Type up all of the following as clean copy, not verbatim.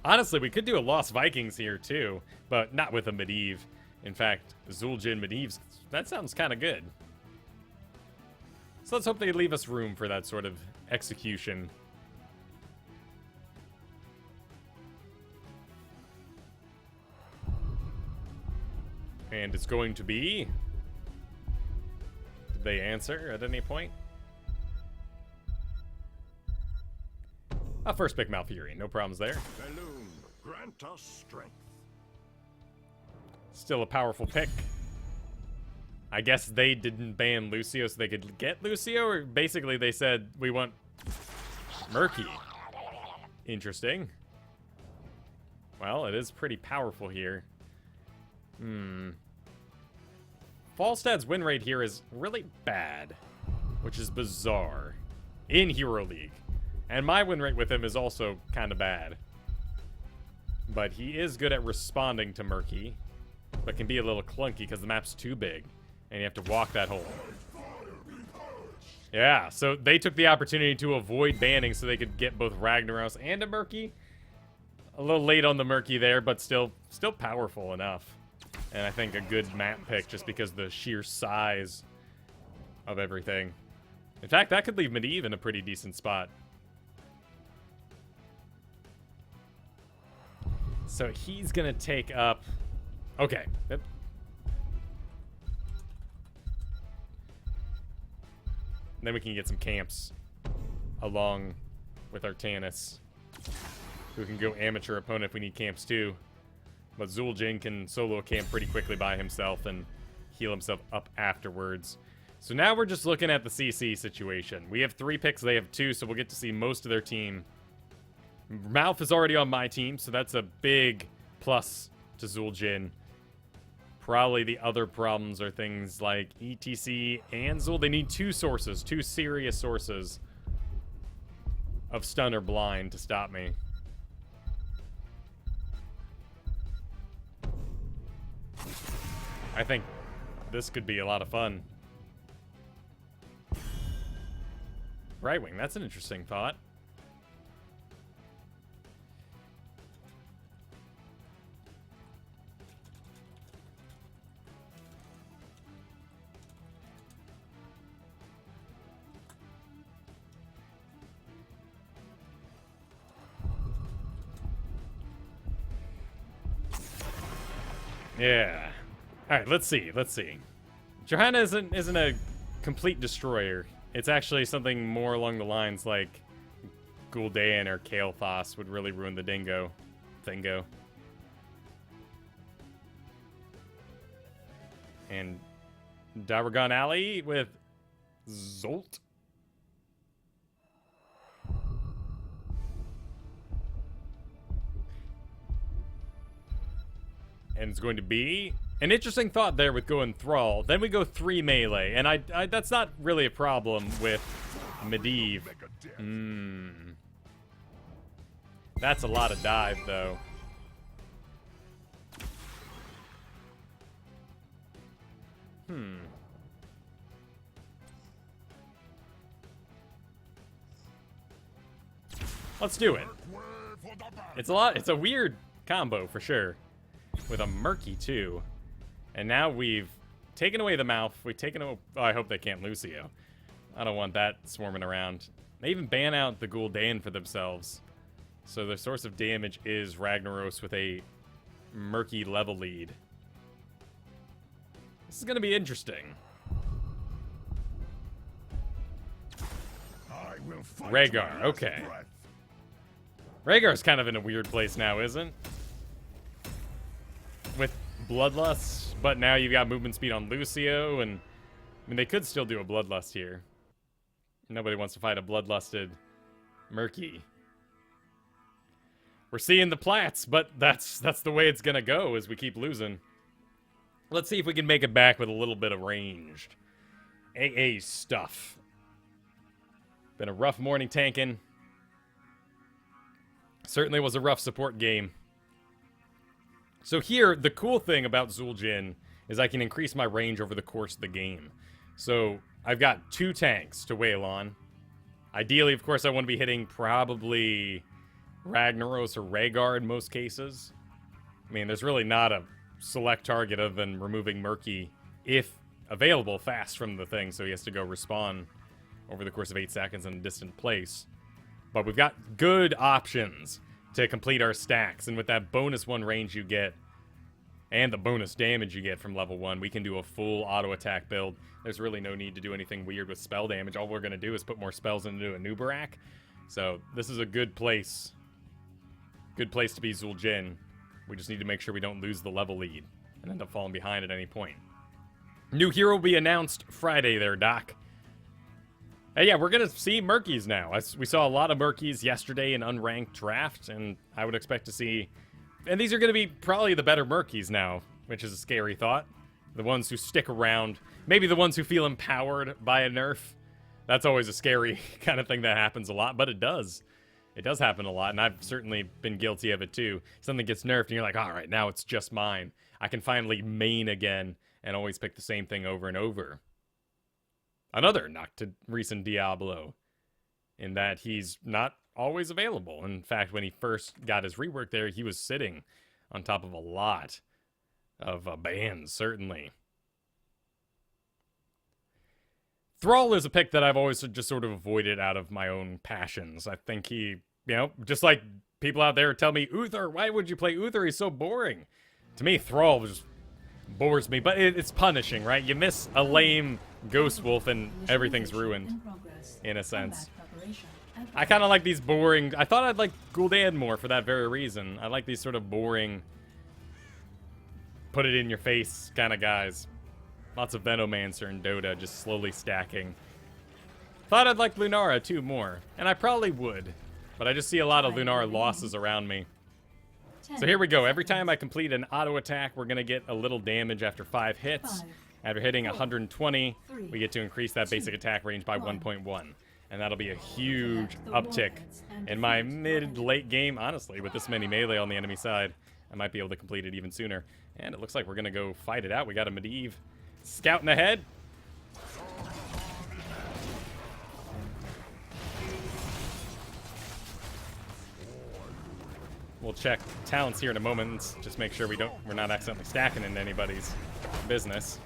Honestly, we could do a Lost Vikings here too, but not with a Medivh. In fact, Zul'jin Medivh's, that sounds kind of good. So let's hope they leave us room for that sort of execution. And it's going to be... Did they answer at any point? First pick Malfuri, no problems there. Balloon, grant us strength. Still a powerful pick. I guess they didn't ban Lucio so they could get Lucio, or basically they said, we want Murky. Interesting. Well, it is pretty powerful here. Falstad's win rate here is really bad, which is bizarre. In Hero League. And my win rate with him is also kind of bad. But he is good at responding to Murky, but can be a little clunky because the map's too big, and you have to walk that hole. Yeah, so they took the opportunity to avoid banning so they could get both Ragnaros and a Murky. A little late on the Murky there, but still powerful enough. And I think a good map pick just because the sheer size of everything. In fact, that could leave Medivh in a pretty decent spot. So he's gonna take up... Okay. Then we can get some camps along with Artanis, who can go amateur opponent if we need camps too. But Zul'jin can solo camp pretty quickly by himself and heal himself up afterwards. So now we're just looking at the CC situation. We have 3 picks, they have 2, so we'll get to see most of their team. Malf is already on my team, so that's a big plus to Zul'jin. Probably the other problems are things like ETC and Zul. They need 2 sources, 2 serious sources of stun or blind to stop me. I think this could be a lot of fun. Brightwing, that's an interesting thought. Yeah. All right, let's see. Johanna isn't a complete destroyer. It's actually something more along the lines like Gul'dan or Kael'thas would really ruin the Thingo. And Daragon Alley with Zolt. And it's going to be an interesting thought there with going Thrall. Then we go 3 melee, and I that's not really a problem with Medivh. That's a lot of dive, though. Let's do it. It's a weird combo for sure. With a Murky, too. And now we've taken away the mouth. We've taken away... Oh, I hope they can't Lucio. I don't want that swarming around. They even ban out the Gul'dan for themselves. So the source of damage is Ragnaros with a Murky level lead. This is going to be interesting. Rhaegar, okay. Rhaegar's kind of in a weird place now, isn't? With Bloodlust, but now you've got movement speed on Lucio, and I mean, they could still do a Bloodlust here. Nobody wants to fight a Bloodlusted Murky. We're seeing the plats, but that's the way it's gonna go as we keep losing. Let's see if we can make it back with a little bit of ranged AA stuff. Been a rough morning tanking. Certainly was a rough support game. So here, the cool thing about Zul'jin is I can increase my range over the course of the game. So I've got 2 tanks to wail on. Ideally, of course, I want to be hitting probably Ragnaros or Rhaegar in most cases. I mean, there's really not a select target other than removing Murky, if available, fast from the thing, so he has to go respawn over the course of 8 seconds in a distant place. But we've got good options to complete our stacks, and with that bonus 1 range you get, and the bonus damage you get from level 1, we can do a full auto-attack build. There's really no need to do anything weird with spell damage. All we're going to do is put more spells into a new Barak. So this is a good place. Good place to be Zul'jin. We just need to make sure we don't lose the level lead and end up falling behind at any point. New hero will be announced Friday there, Doc. Yeah, we're going to see Murkies now. We saw a lot of Murkies yesterday in unranked draft, and I would expect to see... And these are going to be probably the better Murkies now, which is a scary thought. The ones who stick around. Maybe the ones who feel empowered by a nerf. That's always a scary kind of thing that happens a lot, but it does. It does happen a lot, and I've certainly been guilty of it too. Something gets nerfed, and you're like, all right, now it's just mine. I can finally main again and always pick the same thing over and over. Another knock to recent Diablo, in that he's not always available. In fact, when he first got his rework there, he was sitting on top of a lot of bans, certainly. Thrall is a pick that I've always just sort of avoided out of my own passions. I think he, you know, just like people out there tell me, Uther, why would you play Uther? He's so boring. To me, Thrall just bores me, but it's punishing, right? You miss a lame Ghost Wolf and everything's ruined, in a sense. I kind of like these boring... I thought I'd like Gul'dan more for that very reason. I like these sort of boring, put-it-in-your-face kind of guys. Lots of Venomancer and Dota just slowly stacking. Thought I'd like Lunara, too, more. And I probably would. But I just see a lot of Lunara losses around me. So here we go. Every time I complete an auto attack, we're going to get a little damage after 5 hits. After hitting 120, we get to increase that basic attack range by 1.1. And that'll be a huge uptick in my mid-late game. Honestly, with this many melee on the enemy side, I might be able to complete it even sooner. And it looks like we're going to go fight it out. We got a Medivh scouting ahead. We'll check talents here in a moment. Just make sure we're not accidentally stacking into anybody's business.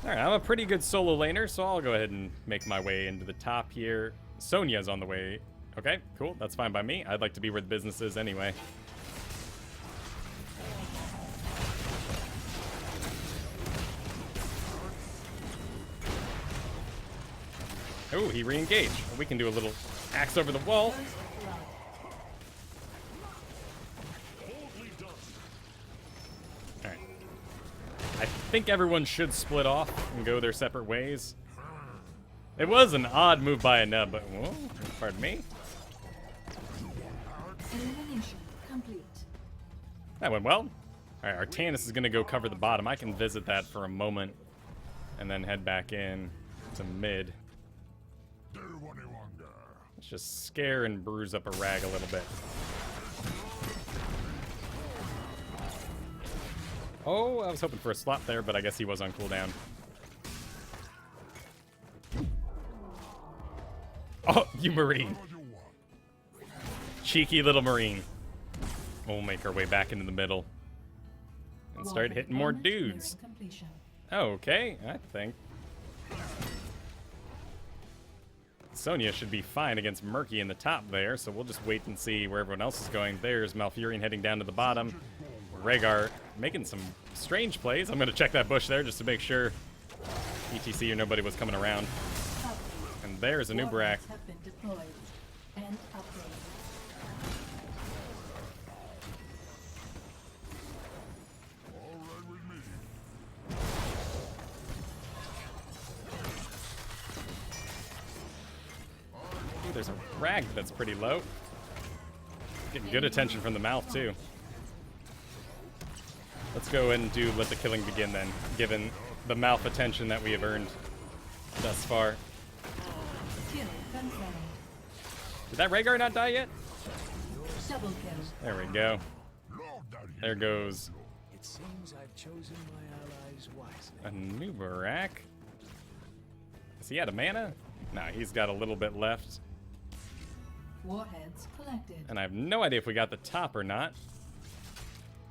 Alright, I'm a pretty good solo laner, so I'll go ahead and make my way into the top here. Sonya's on the way. Okay, cool. That's fine by me. I'd like to be where the business is anyway. Oh, he re-engaged. We can do a little axe over the wall. I think everyone should split off and go their separate ways. It was an odd move by a nub, but whoa, pardon me. Elimination complete. That went well. All right, Artanis is going to go cover the bottom. I can visit that for a moment and then head back in to mid. Let's just scare and bruise up a rag a little bit. Oh, I was hoping for a slot there, but I guess he was on cooldown. Oh, you Marine. Cheeky little Marine. We'll make our way back into the middle and start hitting more dudes. Okay, I think Sonya should be fine against Murky in the top there, so we'll just wait and see where everyone else is going. There's Malfurion heading down to the bottom. Rhaegar making some strange plays. I'm going to check that bush there just to make sure ETC or nobody was coming around. And there's a new Barak. Ooh, there's a rag that's pretty low. Getting good attention from the mouth, too. Let's go ahead and let the killing begin then, given the mouth attention that we have earned thus far. Did that Rhaegar not die yet? There we go. There goes It seems I've chosen my allies wisely. a new Barak. Has he had a mana? No, he's got a little bit left. Warheads collected. And I have no idea if we got the top or not.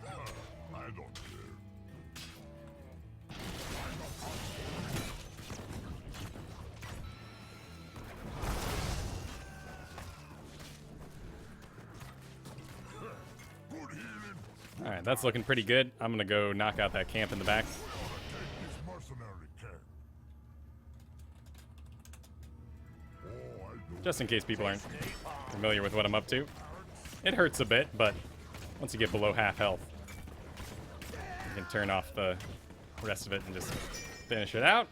I don't care. Good healing. Alright, that's looking pretty good. I'm gonna go knock out that camp in the back. Take this mercenary camp. Oh, I don't. Just in case people aren't familiar with what I'm up to. It hurts a bit, but once you get below half health, you can turn off the rest of it and just finish it out.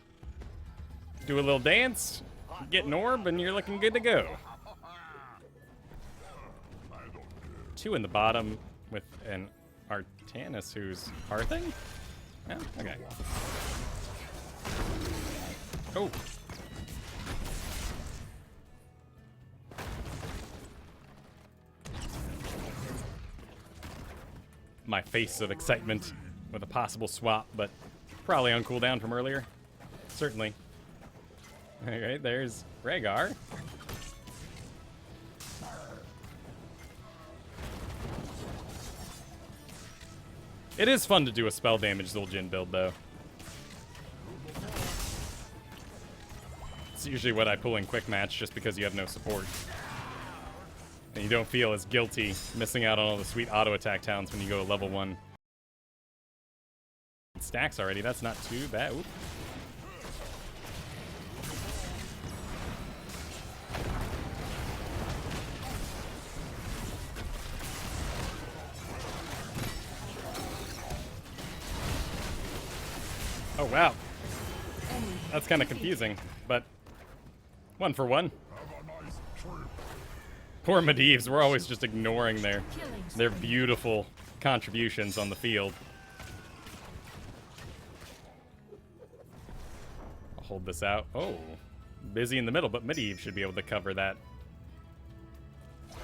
Do a little dance, get an orb, and you're looking good to go. I don't care. 2 in the bottom with an Artanis who's hearthing? Yeah, okay. Oh. My face of excitement with a possible swap, but probably on cooldown from earlier. Certainly. Alright, there's Rhaegar. It is fun to do a spell damage Zul'jin build, though. It's usually what I pull in quick match just because you have no support. And you don't feel as guilty missing out on all the sweet auto attack towns when you go to level 1. It stacks already, that's not too bad. Oop. Oh wow. That's kind of confusing, but 1 for 1. Have a nice trip. Poor Medivhs, we're always just ignoring their beautiful contributions on the field. I'll hold this out. Oh, busy in the middle, but Medivh should be able to cover that. I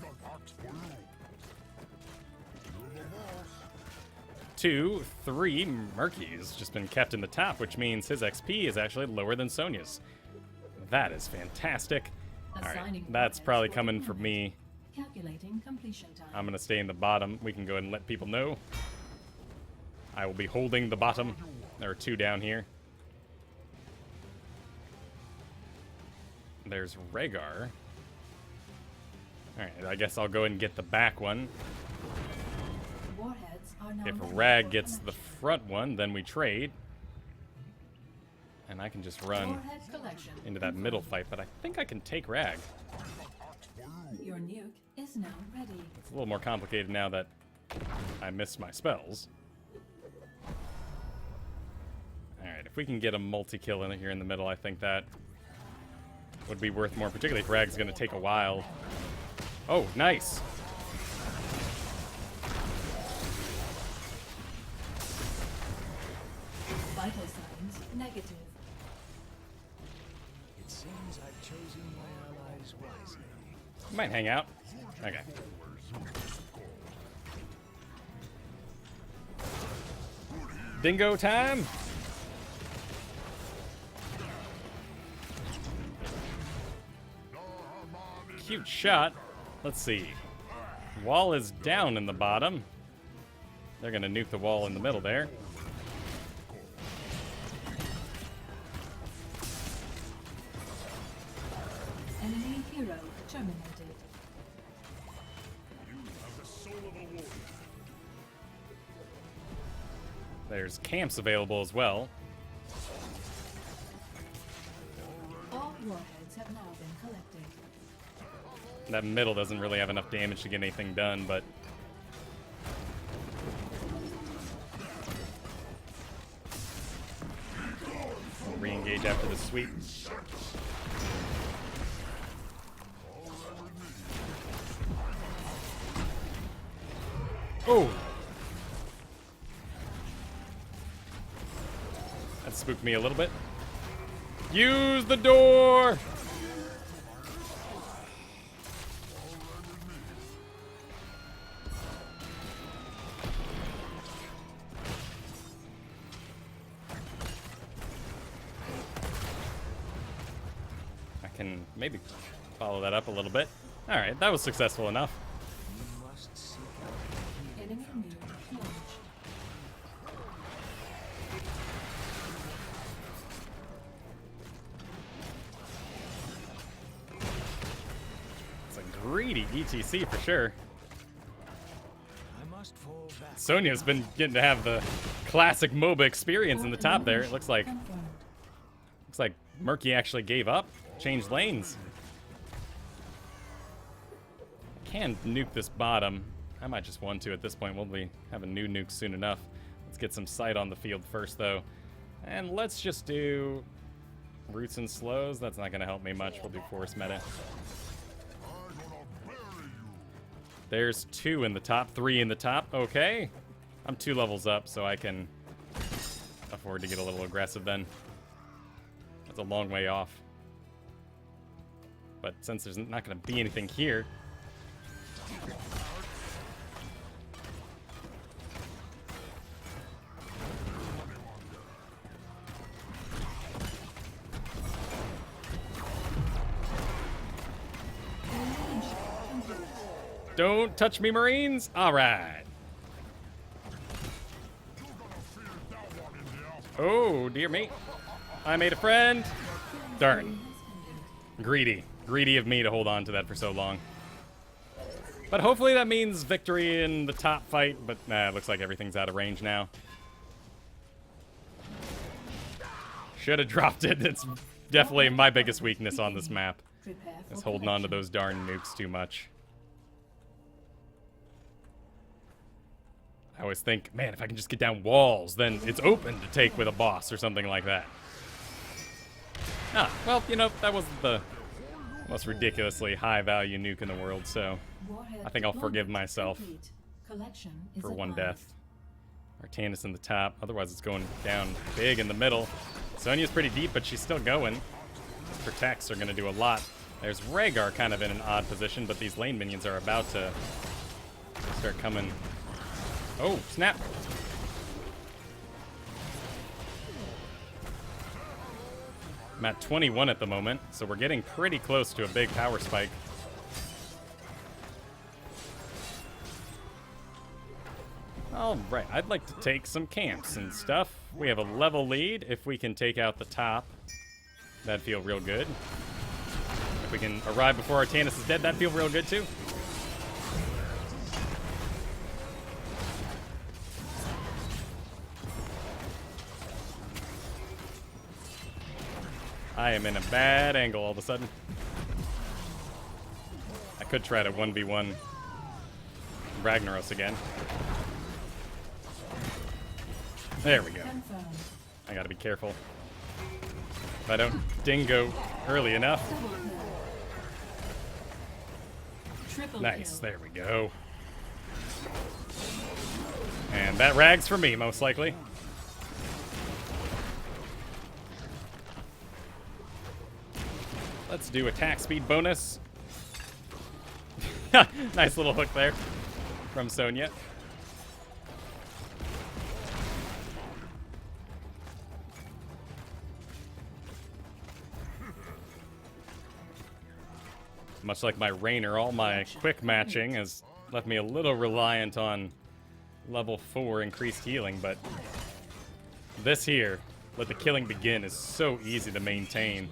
got ox for you. You're the boss. 2, 3, Murky's just been kept in the top, which means his XP is actually lower than Sonya's. That is fantastic. Alright, that's probably coming for me. Calculating completion time. I'm going to stay in the bottom. We can go ahead and let people know. I will be holding the bottom. There are 2 down here. There's Rhaegar. Alright, I guess I'll go ahead and get the back one. Warheads are now If ready Rag for gets the connection. front one, then we trade. And I can just run Warhead collection into that middle fight, but I think I can take Rag. Your nuke is now ready. It's a little more complicated now that I missed my spells. Alright, if we can get a multi-kill in here in the middle, I think that would be worth more, particularly if Rag's going to take a while. Oh, nice! Vital signs negative. It seems I've chosen my allies wisely. Might hang out. Okay. Dingo time! Cute shot. Let's see. Wall is down in the bottom. They're gonna nuke the wall in the middle there. Enemy hero terminated. You have the soul of a warrior. There's camps available as well. All warheads have now been collected. That middle doesn't really have enough damage to get anything done, but we'll re-engage after the sweep. Oh! That spooked me a little bit. Use the door! I can maybe Follow that up a little bit. Alright, that was successful enough. You must seek out Enemy near launch. It's a greedy ETC for sure. I must fall back. Sonya's been getting to have the classic MOBA experience in the top there. It looks like Murky actually gave up, changed lanes. Can nuke this bottom. I might just want to at this point. We'll be having new nukes soon enough. Let's get some sight on the field first, though. And let's just do roots and slows. That's not going to help me much. We'll do force meta. There's 2 in the top, 3 in the top. Okay. I'm 2 levels up, so I can afford to get a little aggressive then. That's a long way off. But since there's not going to be anything here, don't touch me, Marines! Alright. Oh, dear me. I made a friend. Darn. Greedy. Greedy of me to hold on to that for so long. But hopefully that means victory in the top fight, but nah, it looks like everything's out of range now. Should have dropped it. It's definitely my biggest weakness on this map. Is holding on to those darn nukes too much. I always think, man, if I can just get down walls, then it's open to take with a boss or something like that. Ah, well, you know, that wasn't the most ridiculously high-value nuke in the world, so I think I'll forgive myself for one death. Artanis in the top, otherwise it's going down big in the middle. Sonya's pretty deep, but she's still going. These protects are going to do a lot. There's Rhaegar kind of in an odd position, but these lane minions are about to start coming. Oh, snap. I'm at 21 at the moment, so we're getting pretty close to a big power spike. Alright, I'd like to take some camps and stuff. We have a level lead. If we can take out the top, that'd feel real good. If we can arrive before Artanis is dead, that'd feel real good too. I am in a bad angle all of a sudden. I could try to 1v1 Ragnaros again. There we go. I gotta be careful. If I don't dingo early enough. Nice, there we go. And that rags for me, most likely. Let's do attack speed bonus. Nice little hook there from Sonya. Much like my Rainer, all my quick matching has left me a little reliant on level 4 increased healing, but this here, let the killing begin, is so easy to maintain.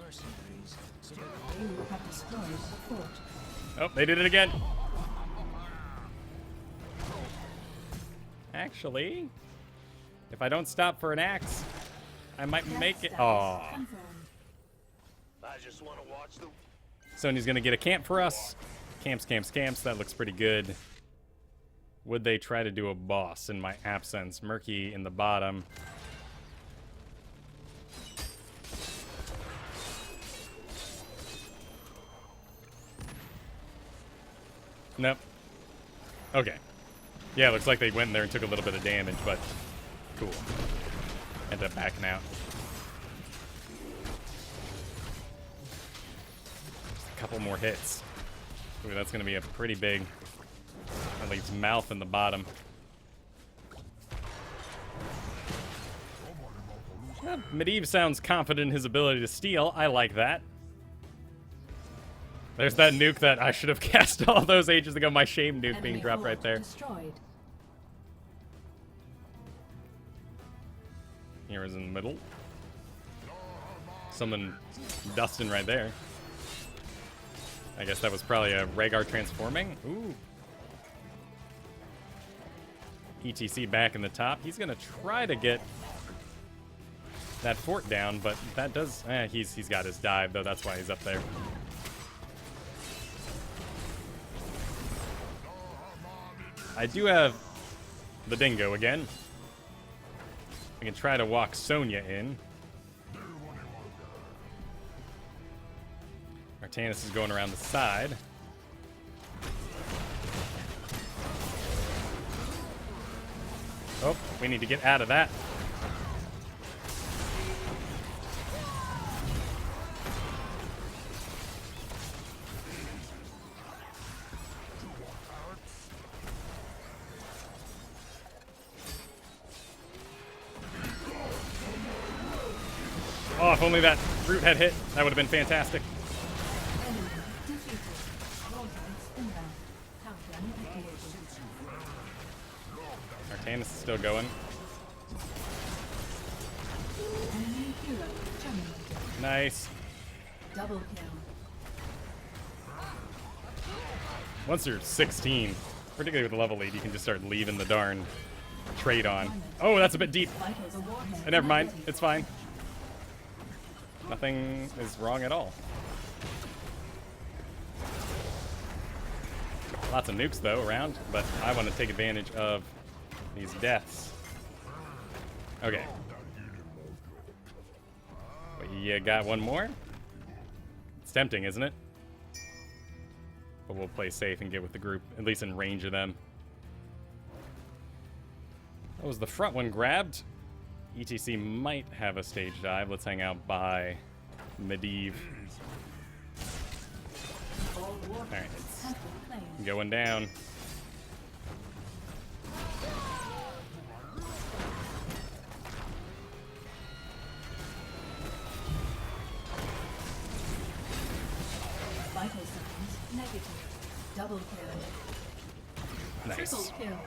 Oh, they did it again. Actually, if I don't stop for an axe, I might make it. Oh. I just want to watch the. Sonya's gonna get a camp for us. Camps, camps, camps. That looks pretty good. Would they try to do a boss in my absence? Murky in the bottom. Nope. Okay. Yeah, looks like they went in there and took a little bit of damage, but cool. End up backing out. Just a couple more hits. Ooh, that's going to be a pretty big. That leaves mouth in the bottom. Medivh sounds confident in his ability to steal. I like that. There's that nuke that I should have cast all those ages ago. My shame nuke being Enemy dropped horde right there. Destroyed. Here is in the middle. Someone dusting right there. I guess that was probably a Rhaegar transforming. Ooh. ETC back in the top. He's gonna try to get that fort down, but that does. He's got his dive though. That's why he's up there. I do have the dingo again. I can try to walk Sonya in. Artanis is going around the side. Oh, we need to get out of that. Oh, if only that fruit had hit, that would have been fantastic. Enemy defeated. Warheads inbound. Countdown activated. Artanis is still going. Enemy hero terminated. Nice. Double kill. Once you're 16, particularly with level 8, you can just start leaving the darn trade on. Oh, that's a bit deep. Vitals a warhead. Never mind. negative. It's fine. Nothing is wrong at all. Lots of nukes, though, around, but I want to take advantage of these deaths. Okay. You got one more? It's tempting, isn't it? But we'll play safe and get with the group, at least in range of them. That was the front one grabbed. ETC might have a stage dive. Let's hang out by Medivh. All warheads Alright, have been claimed. going down. Vital signs negative. Double kill. Nice. Triple kill.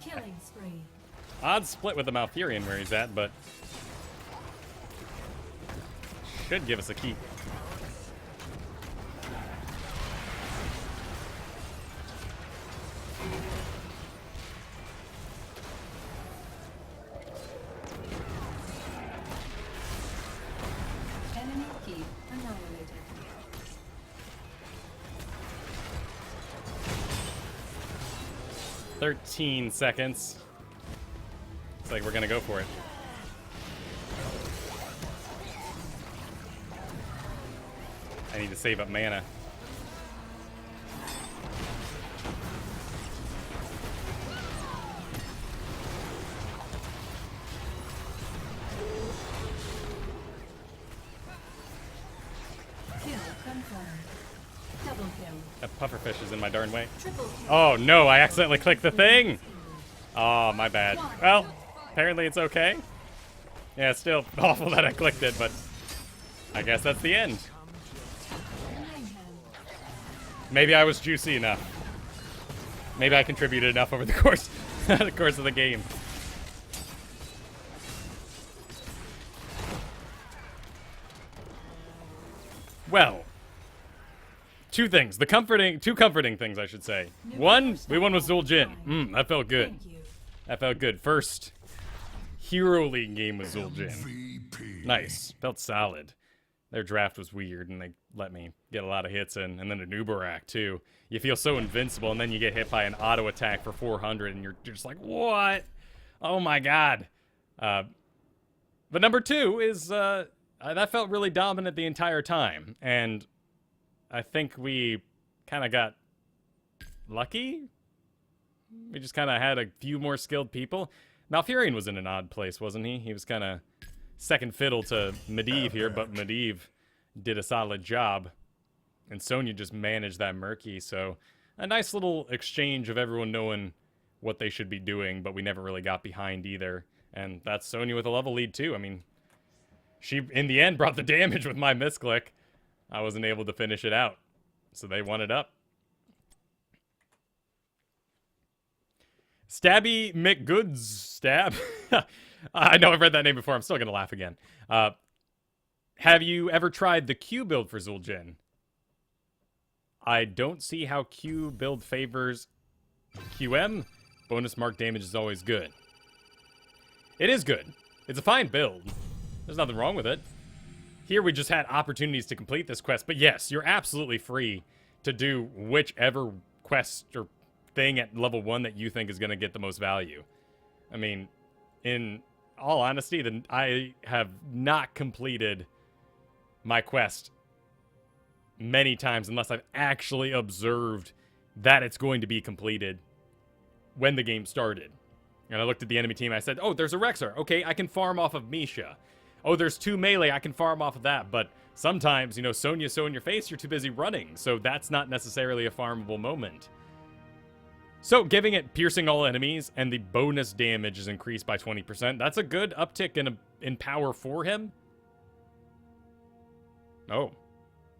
Killing spree. Odd split with the Malfurion where he's at, but should give us a keep. Enemy keep annihilated. "13 seconds. Looks like we're gonna go for it. I need to save up mana. Kill confirmed. Double kill. That pufferfish is in my darn way. Triple kill. Oh no, I accidentally clicked the thing! Oh, my bad. Well, apparently it's okay. Yeah, it's still awful that I clicked it, but I guess that's the end. Mayhem. Maybe I was juicy enough. Maybe I contributed enough over the course of the game. Well, two comforting things, I should say. One, we won with Zul'jin. That felt good. Thank you. That felt good. First Hero League game with Zul'jin. Nice. Felt solid. Their draft was weird, and they let me get a lot of hits in. And then an Uberak, too. You feel so invincible, and then you get hit by an auto attack for 400, and you're just like, what? Oh, my God. But number two is, that felt really dominant the entire time. And I think we kind of got lucky. We just kind of had a few more skilled people. Malfurion was in an odd place, wasn't he? He was kind of second fiddle to Medivh here, but Medivh did a solid job. And Sonya just managed that murky, so a nice little exchange of everyone knowing what they should be doing, but we never really got behind either. And that's Sonya with a level lead, too. I mean, she, in the end, brought the damage with my misclick. I wasn't able to finish it out. So they won it up. Stabby McGoods. Stab. I know I've read that name before. I'm still going to laugh again. Have you ever tried the Q build for Zul'jin? I don't see how Q build favors QM. Bonus mark damage is always good. It is good. It's a fine build. There's nothing wrong with it. Here we just had opportunities to complete this quest. But yes, you're absolutely free to do whichever quest or thing at level 1 that you think is going to get the most value. I mean, in all honesty, I have not completed my quest many times unless I've actually observed that it's going to be completed when the game started. And I looked at the enemy team, I said, oh, there's a Rexar. Okay, I can farm off of Misha. Oh, there's 2 melee, I can farm off of that. But sometimes, you know, Sonya's so in your face, you're too busy running. So that's not necessarily a farmable moment. So giving it piercing all enemies and the bonus damage is increased by 20%. That's a good uptick in power for him. Oh,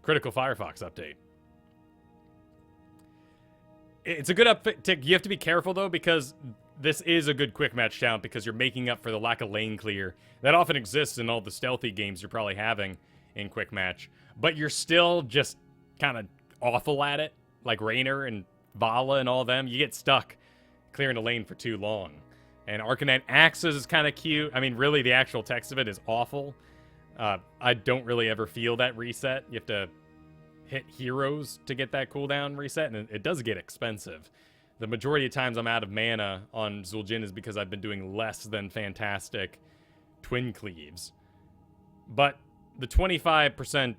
critical Firefox update. It's a good uptick. You have to be careful, though, because this is a good quick match town because you're making up for the lack of lane clear that often exists in all the stealthy games you're probably having in quick match. But you're still just kind of awful at it, like Raynor and Vala and all them. You get stuck clearing the lane for too long. And Arcanine Axes is kind of cute. I mean, really, the actual text of it is awful. I don't really ever feel that reset. You have to hit heroes to get that cooldown reset, and it does get expensive. The majority of times I'm out of mana on Zul'jin is because I've been doing less than fantastic twin cleaves. But the 25%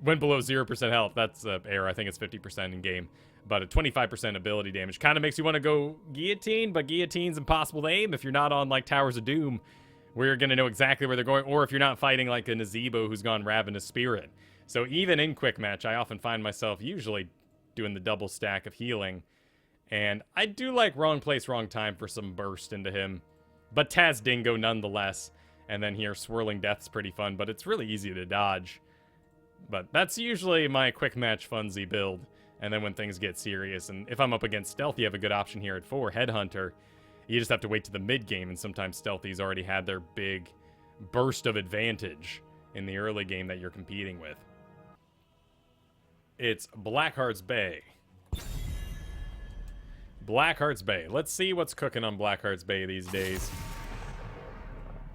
when below 0% health, that's error. I think it's 50% in game. But a 25% ability damage kind of makes you want to go guillotine, but guillotine's impossible to aim if you're not on like Towers of Doom, where you're going to know exactly where they're going, or if you're not fighting like a Nazebo who's gone Ravenous Spirit. So even in quick match, I often find myself usually doing the double stack of healing. And I do like wrong place, wrong time for some burst into him. But Taz Dingo nonetheless. And then here, Swirling Death's pretty fun, but it's really easy to dodge. But that's usually my quick match funsy build. And then when things get serious, and if I'm up against Stealth, you have a good option here at 4, Headhunter. You just have to wait to the mid-game, and sometimes Stealthy's already had their big burst of advantage in the early game that you're competing with. It's Blackheart's Bay. Blackheart's Bay. Let's see what's cooking on Blackheart's Bay these days.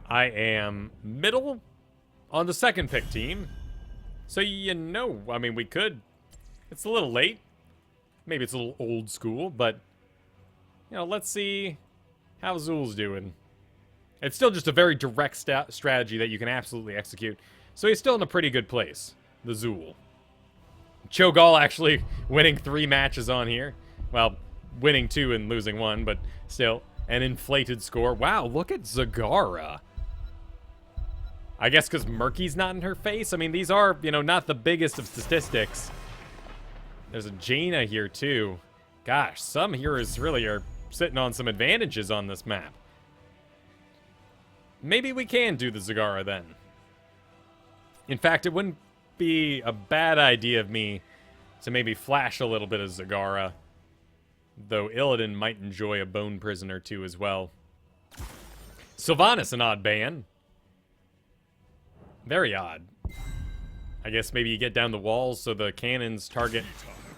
I am middle on the second pick team. So, you know, I mean, we could. It's a little late. Maybe it's a little old school, but, you know, let's see how Zul's doing. It's still just a very direct strategy that you can absolutely execute. So he's still in a pretty good place, the Zul. Cho'Gall actually winning 3 matches on here. Well, winning 2 and losing 1, but still an inflated score. Wow, look at Zagara. I guess because Murky's not in her face. I mean, these are, you know, not the biggest of statistics. There's a Jaina here, too. Gosh, some heroes really are sitting on some advantages on this map. Maybe we can do the Zagara then. In fact, it wouldn't be a bad idea of me to maybe flash a little bit of Zagara. Though Illidan might enjoy a Bone Prisoner too as well. Sylvanas, an odd ban. Very odd. I guess maybe you get down the walls so the cannons target...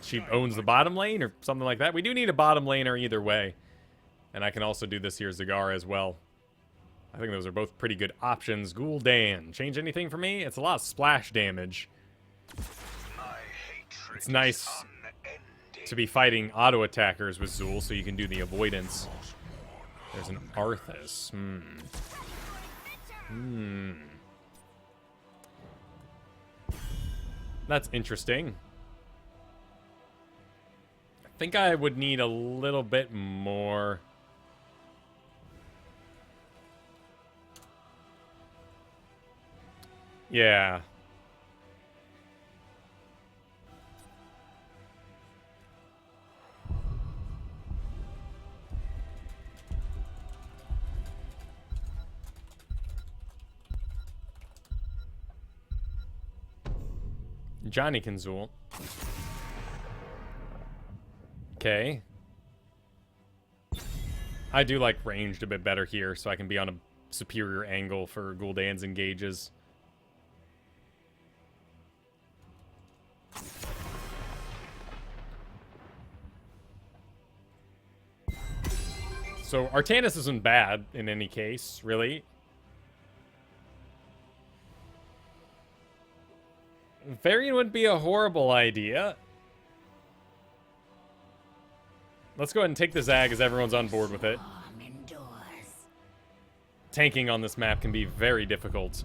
She owns the bottom lane or something like that. We do need a bottom laner either way. And I can also do this here Zagara as well. I think those are both pretty good options. Gul'dan. Change anything for me? It's a lot of splash damage. It's nice to be fighting auto attackers with Zul so you can do the avoidance. There's an Arthas. That's interesting. I think I would need a little bit more. Yeah. Johnny can Zul. Okay. I do like ranged a bit better here, so I can be on a superior angle for Gul'dan's engages. So Artanis isn't bad in any case, really. Varian would be a horrible idea. Let's go ahead and take the Zag as everyone's on board with it. Tanking on this map can be very difficult,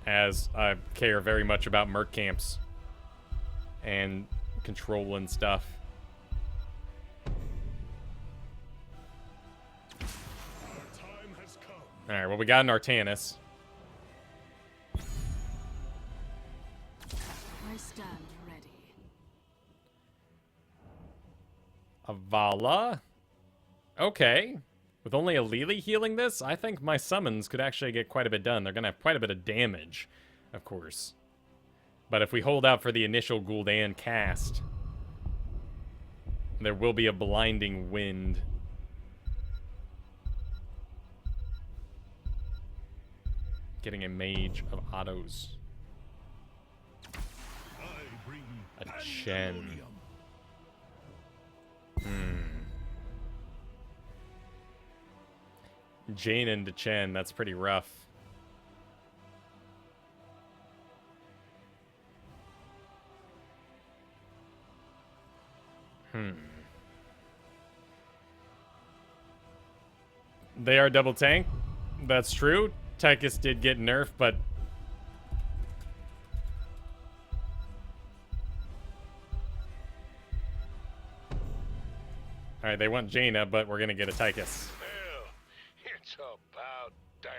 as I care very much about merc camps and control and stuff. Alright, well, we got an Artanis. I stand ready. A Vala. Okay. With only a Lily healing this, I think my summons could actually get quite a bit done. They're going to have quite a bit of damage, of course. But if we hold out for the initial Gul'dan cast, there will be a blinding wind. Getting a mage of autos. A Chen. Jane into Chen, that's pretty rough. They are double tank. That's true. Tychus did get nerfed, but alright, they want Jaina, but we're gonna get a Tychus. Hell, it's about damn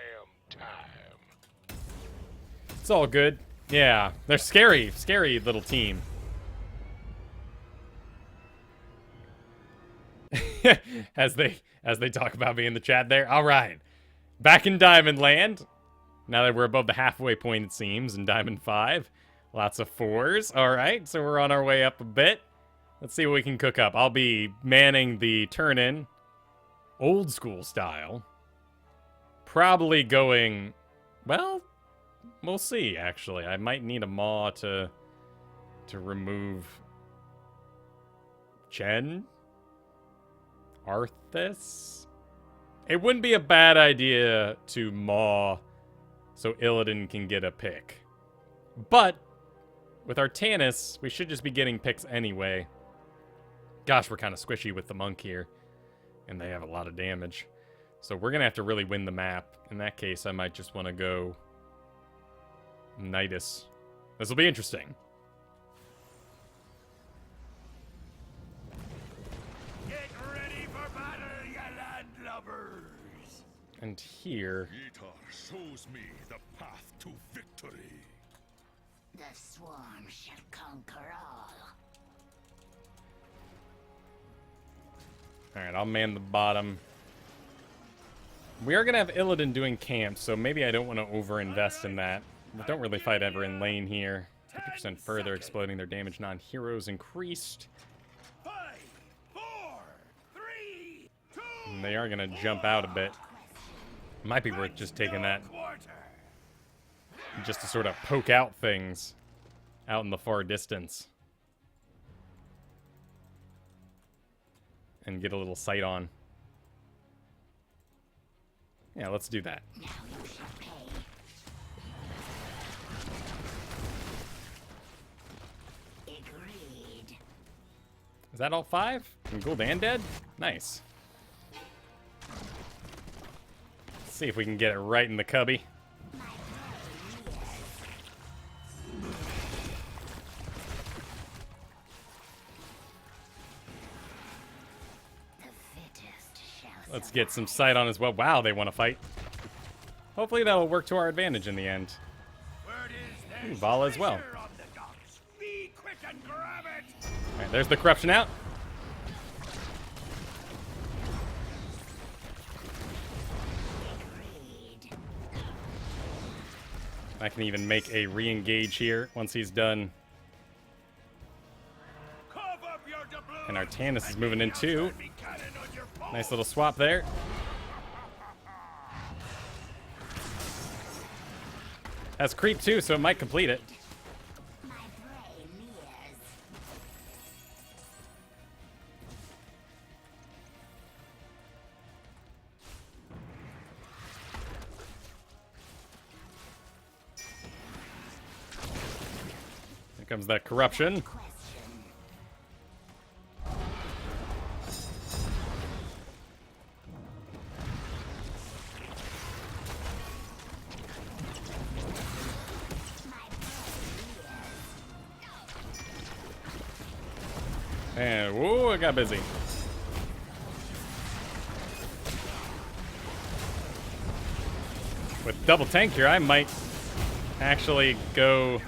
time. It's all good. Yeah, they're scary little team. as they talk about me in the chat there. All right, back in Diamond Land. Now that we're above the halfway point, it seems, in Diamond 5. Lots of 4s. All right, so we're on our way up a bit. Let's see what we can cook up. I'll be manning the turn-in, old school style. Probably going, well, we'll see, actually. I might need a Maw to remove Chen? Arthas? It wouldn't be a bad idea to Maw so Illidan can get a pick. But with Artanis, we should just be getting picks anyway. Gosh, we're kind of squishy with the monk here. And they have a lot of damage. So we're going to have to really win the map. In that case, I might just want to go Nidus. This will be interesting. Get ready for battle, you landlubbers! And here... Yitar shows me the path to victory. The swarm shall conquer all. Alright, I'll man the bottom. We are going to have Illidan doing camp, so maybe I don't want to over-invest in that. We don't really fight ever in lane here. 50% further, exploding their damage non-heroes increased. 5, 4, 3, 2, And they are going to jump out a bit. Might be worth just taking that just to sort of poke out things out in the far distance. And get a little sight on. Yeah, let's do that. Now you shall pay. Agreed. Is that all 5? And Gul'dan dead? Nice. Let's see if we can get it right in the cubby. Let's get some sight on as well. Wow, they want to fight. Hopefully that'll work to our advantage in the end. Ooh, Vala as well. Be quick and grab it. Alright, there's the corruption out. I can even make a re-engage here once he's done. And our Tannis is moving in too. Nice little swap there. Has creep too, so it might complete it. My prey nears. Here comes that corruption. Question. And whoa, I got busy. With double tank here, I might actually go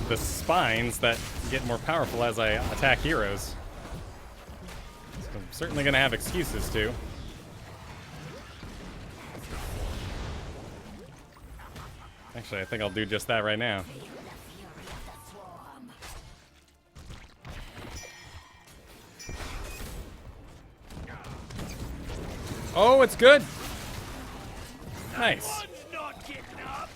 the spines that get more powerful as I attack heroes. So I'm certainly going to have excuses to. Actually, I think I'll do just that right now. Oh, it's good. Nice. One's not getting up.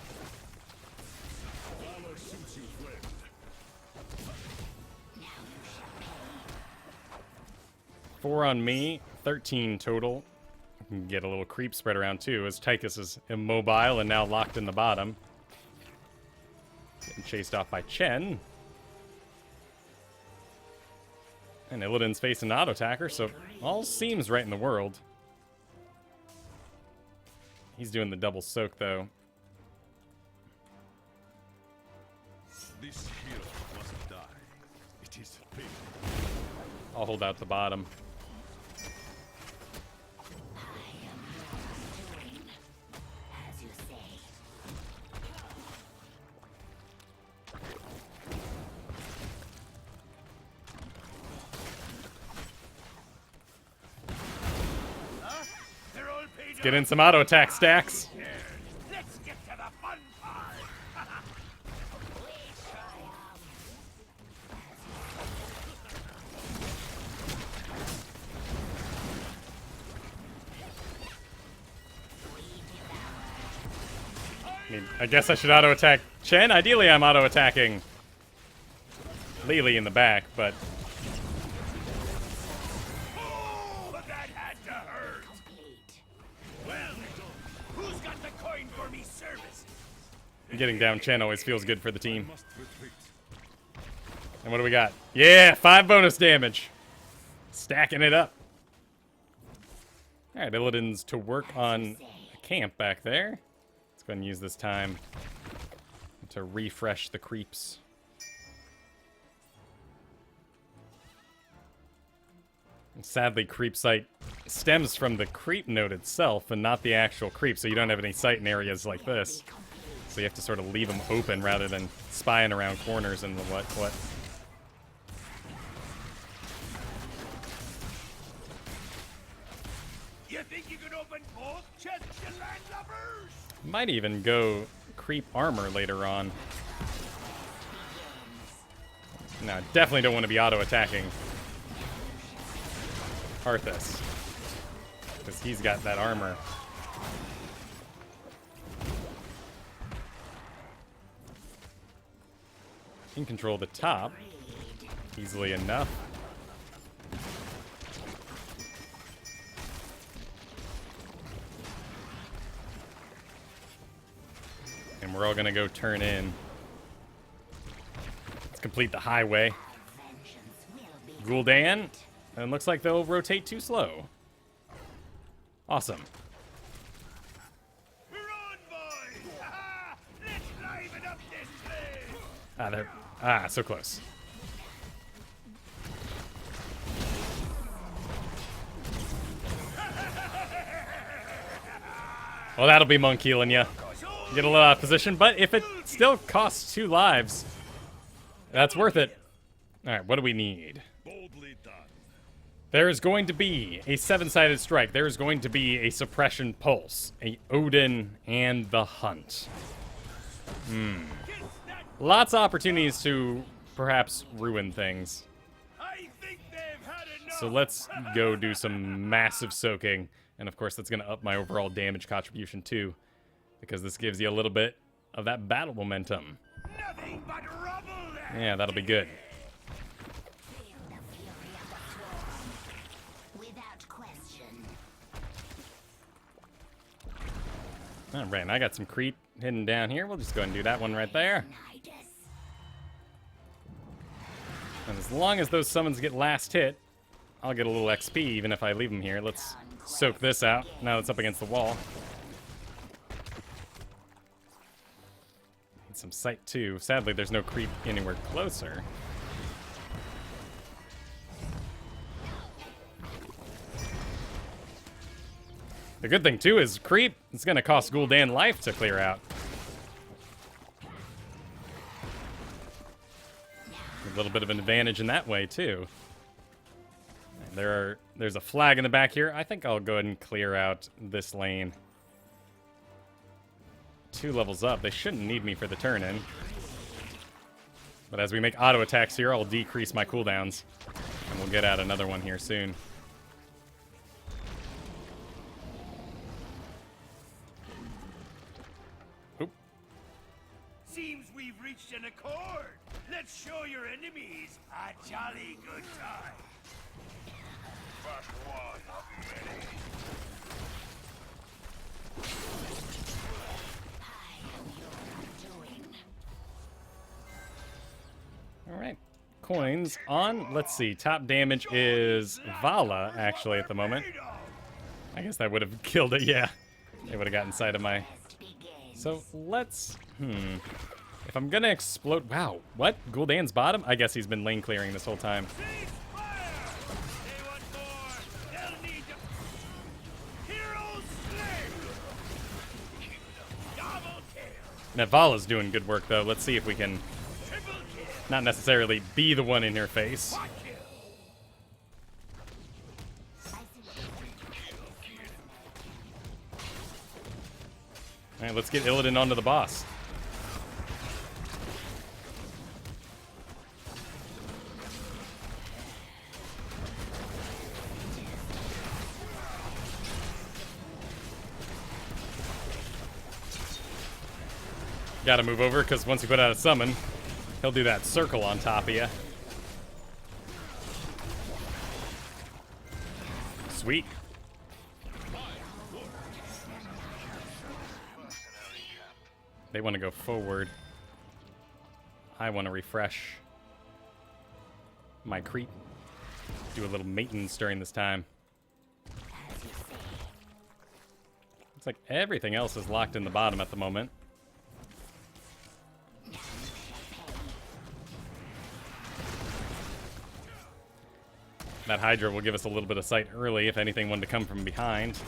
4 on me, 13 total. I can get a little creep spread around too, as Tychus is immobile and now locked in the bottom. Getting chased off by Chen. And Illidan's facing an auto attacker, so all seems right in the world. He's doing the double soak though. This hero must die. It is fate. I'll hold out the bottom. As you say. They're all paid Get in some auto attack stacks. Let's get to the fun part. I guess I should auto attack Chen. Ideally, I'm auto attacking Lily in the back, but Oh, that had to hurt. Complete. Well, who's got the coin for me services? getting down Chen always feels good for the team. And what do we got? Yeah, 5 bonus damage. Stacking it up. Alright, Illidan's to work on a camp back there. Let's go ahead and use this time to refresh the creeps. And sadly, creep sight stems from the creep node itself and not the actual creep, so you don't have any sight in areas like this. So you have to sort of leave them open rather than spying around corners and what. You think you can open both chests, you landlubbers? Might even go creep armor later on. No, definitely don't want to be auto-attacking Arthas, because he's got that armor. Can control the top easily enough. And we're all gonna go turn in. Let's complete the highway. Gul'dan. And looks like they'll rotate too slow. Awesome. We're on, boys! Let's liven up this place! So close. Well, that'll be monk healing ya. Get a little out of position, but if it still costs 2 lives, that's worth it. Alright, what do we need? Boldly done. There is going to be a 7-sided strike. There is going to be a suppression pulse, a Odin, and the hunt. Lots of opportunities to perhaps ruin things. I think they've had enough. So let's go do some massive soaking. And of course, that's going to up my overall damage contribution too, because this gives you a little bit of that battle momentum. Nothing but rubble there. Yeah, that'll be good. Feel the fury of the swarm. Without question. All right, and I got some creep hidden down here. We'll just go ahead and do that one right there. Nidus. And as long as those summons get last hit, I'll get a little XP even if I leave them here. Let's soak this out now it's up against the wall. Need some sight too. Sadly, there's no creep anywhere closer. The good thing too is creep, it's gonna cost Gul'dan life to clear out. A little bit of an advantage in that way too. There's a flag in the back here. I think I'll go ahead and clear out this lane. 2 levels up. They shouldn't need me for the turn in. But as we make auto attacks here, I'll decrease my cooldowns. And we'll get out another one here soon. Oop. Seems we've reached an accord. Let's show your enemies a jolly good time. First one of many. I am your undoing. Alright. Coins on. Let's see. Top damage is Vala, actually, at the moment. I guess that would have killed it, yeah. They would have got inside of my... Quest begins. So let's... If I'm gonna explode... Wow, what? Gul'dan's bottom? I guess he's been lane clearing this whole time. Cease fire! They want more. They'll need to... Heroes slain! Double kill! Now Vala's doing good work, though. Let's see if we can Triple kill! not necessarily be the one in her face. Quad kill! Alright, let's get Illidan onto the boss. Gotta move over, because once you put out a summon, he'll do that circle on top of you. Sweet. They want to go forward. I want to refresh my creep. Do a little maintenance during this time. Looks like everything else is locked in the bottom at the moment. That Hydra will give us a little bit of sight early if anything wanted to come from behind.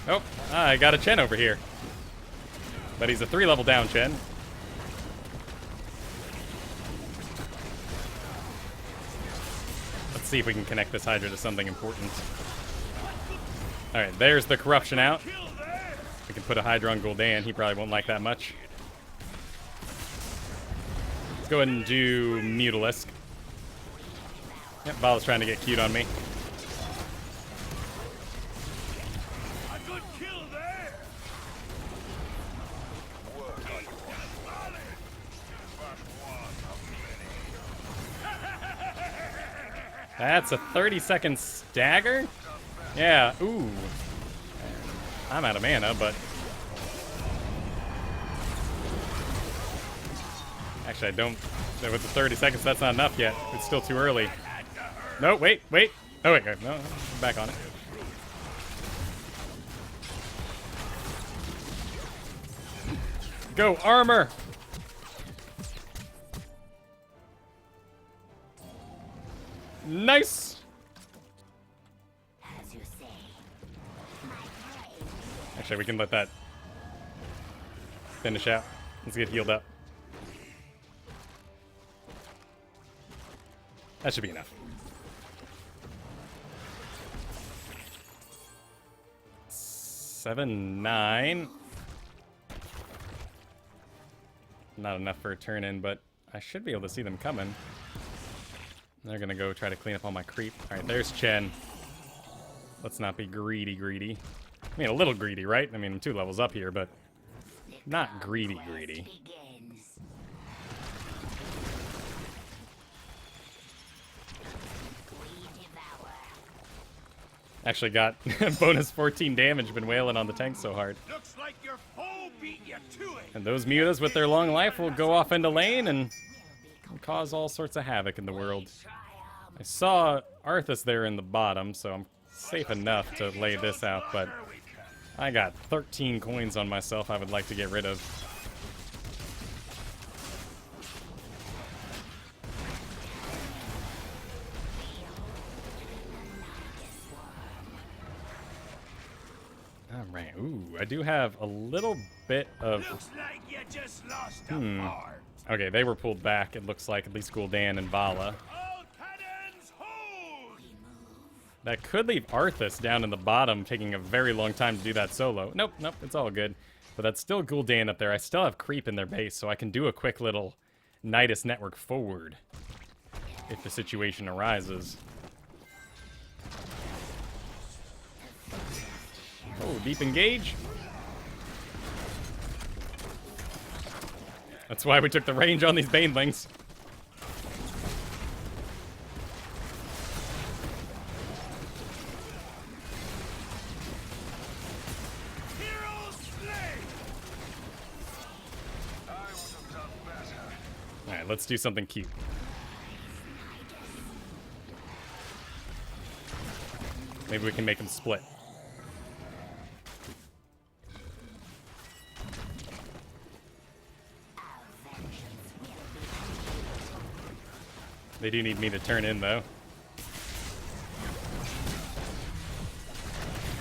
Oh, I got a Chen over here. But he's a 3 level down Chen. Let's see if we can connect this Hydra to something important. Alright, there's the corruption out. We can put a Hydra on Gul'dan. He probably won't like that much. Let's go ahead and do Mutalisk. Yep, Vala's trying to get cute on me. A good kill there! That's a 30-second stagger? Yeah, ooh. I'm out of mana, but... Actually, I don't... With the 30 seconds, that's not enough yet. It's still too early. No, wait. Oh, wait, no, I'm back on it. Go, armor! Nice! As you say, my prey. Actually, we can let that finish out. Let's get healed up. That should be enough. 7, 9. Not enough for a turn in, but I should be able to see them coming. They're gonna go try to clean up all my creep. Alright, there's Chen. Let's not be greedy. I mean, a little greedy, right? I mean, I'm 2 levels up here, but not greedy. Begins. We devour. Actually got bonus 14 damage, been wailing on the tank so hard. Looks like your foe beat you to it. And those mutas with their long life will go off into lane and cause all sorts of havoc in the world. I saw Arthas there in the bottom, so I'm safe enough to lay this out, but I got 13 coins on myself I would like to get rid of. Alright, ooh, I do have a little bit of... Looks like you just lost a part. Okay, they were pulled back, it looks like, at least Gul'dan and Vala. All cannons hold! That could leave Arthas down in the bottom, taking a very long time to do that solo. Nope, it's all good. But that's still Gul'dan up there. I still have creep in their base, so I can do a quick little Nidus network forward if the situation arises. Oh, deep engage. That's why we took the range on these Banelings. Alright, let's do something cute. Maybe we can make them split. They do need me to turn in, though.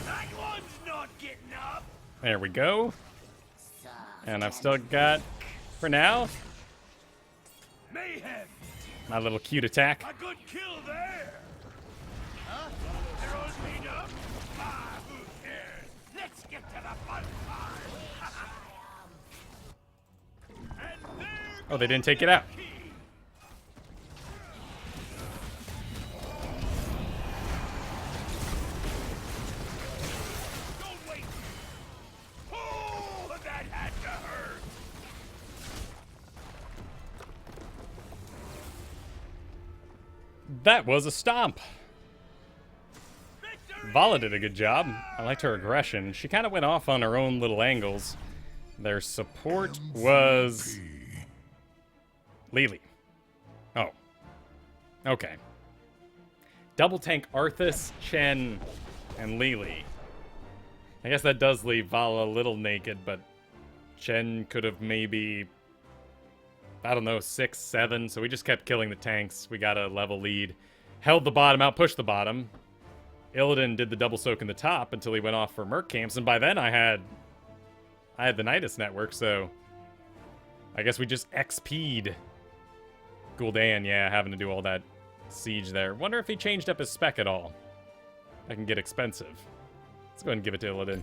That one's not getting up. There we go. And I've still got, for now, Mayhem. my little cute attack. A good kill there. Huh? They're all cleaned up? Ah, who cares? Let's get to the fun part. And there Oh, they didn't take it out. key. Don't wait. Oh, that had to hurt. That was a stomp. Victory! Vala did a good job. I liked her aggression. She kind of went off on her own little angles. Their support was Lily. Oh. Okay. Double tank Arthas, Chen, and Lily. I guess that does leave Vala a little naked, but Chen could have maybe, I don't know, 6, 7. So we just kept killing the tanks. We got a level lead. Held the bottom out, pushed the bottom. Illidan did the double soak in the top until he went off for Merc camps, and by then I had the Nidus network, so I guess we just XP'd Gul'dan, yeah, having to do all that siege there. Wonder if he changed up his spec at all. That can get expensive. Let's go ahead and give it to Illidan.